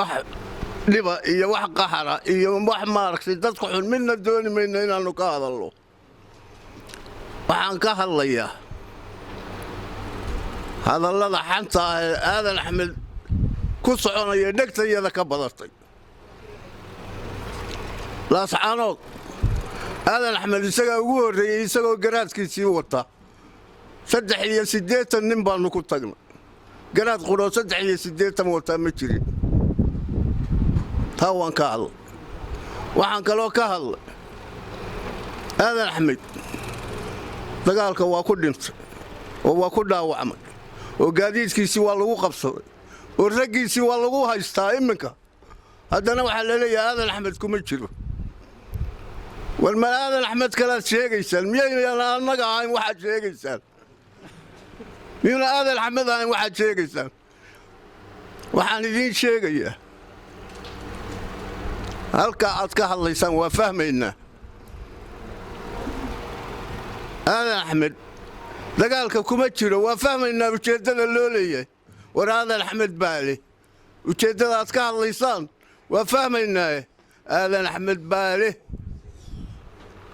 wax dhiba iyo wax qaxara iyo wax maaragtay dadku xun midna dooni mayno inaanu ka hadalno waxaan ka hadlayaa hadallada xanta ah ee aadan axmed ku soconaya dhegtayada ka badatay laascaanood aadan axmed isagaa ugu horreeyey isagoo garaadkiisii wata 83 nin baanu ku tagnay garaad quro 83 wata ma jirin taa waan ka hadlay waxaan kaloo ka hadlay aadan axmed dagaalka waa ku dhintay oo waa ku dhaawacmay oo gaadiidkiisii waa lagu qabsaday oo raggiisii waa lagu haystaa iminka haddana waxaa la leeyahay aadan axmed kuma jiro war ma aadan axmed kalaad sheegaysaan miyayna annaga ahayn waxaad sheegaysaan miyuna aadan axmed ahayn waxaad sheegaysaan waxaan idiin sheegayaa halka aad ka hadlaysaan waa fahmaynaa aadan axmed dagaalka kuma jiro waa fahmaynaa ujeeddada loo leeyahay war aadan axmed baa leh ujeeddada aad ka hadlaysaan waa fahmaynaa aadan axmed baa leh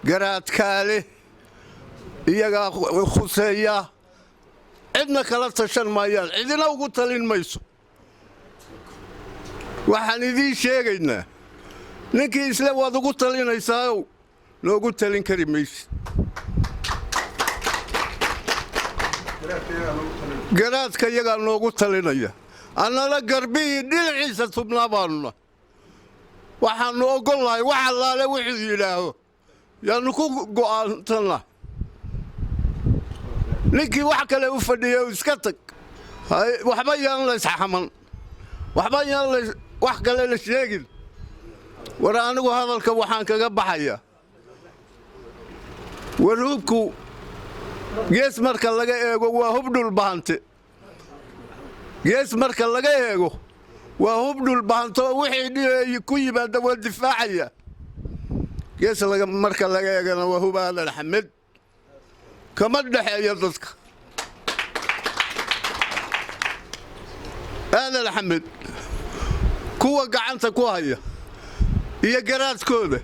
garaadkaa leh iyagaa khuseeya cidna kala tashan maayaan cidina ugu talin mayso waxaan idiin sheegaynaa ninkii isle waad ugu talinaysaao noogu talin kari maysid garaadka iyagaa noogu talinaya annana garbihii dhinaciisa tubnaa baannuna waxaannu oggol lahay wax allaale wuxuu yidhaaho yaannu ku go'aantanna ninkii wax kale u fadhiya iska tag waxba yaan laysxaman waxba yaan wax kale la sheegin war anigu hadalka waxaan kaga baxayaa war hubku gees marka laga eego waa hub dhulbahante gees marka laga eego waa hub dhulbahanto wixii ku yimaada waa difaacaya gees marka laga eegana waa hub aadan axmed kama dhexeeya dadka aadan axmed kuwa gacanta ku haya iyo garaadkooda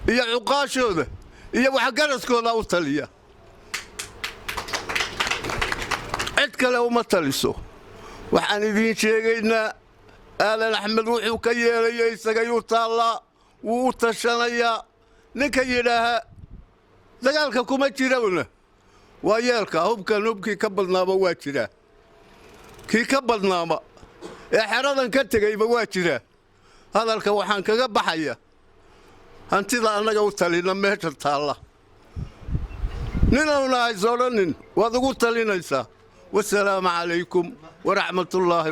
iyo cuqaashooda iyo waxgaradkooda u taliya cid kale uma taliso waxaan idiin sheegaynaa aadan axmed wuxuu ka yeelaya isagayuu taallaa wuu u tashanayaa ninka yidhaaha dagaalka kuma jirowna waa yeelka hubkan hubkii ka badnaaba waa jiraa kii ka badnaaba ee xeradan ka tegayba waa jiraa hadalka waxaan kaga baxaya hantida annaga u talina meesha taalla ninowna haysodhanin waad ugu talinaysaa wasalaamu calaykum waraxmatullaahi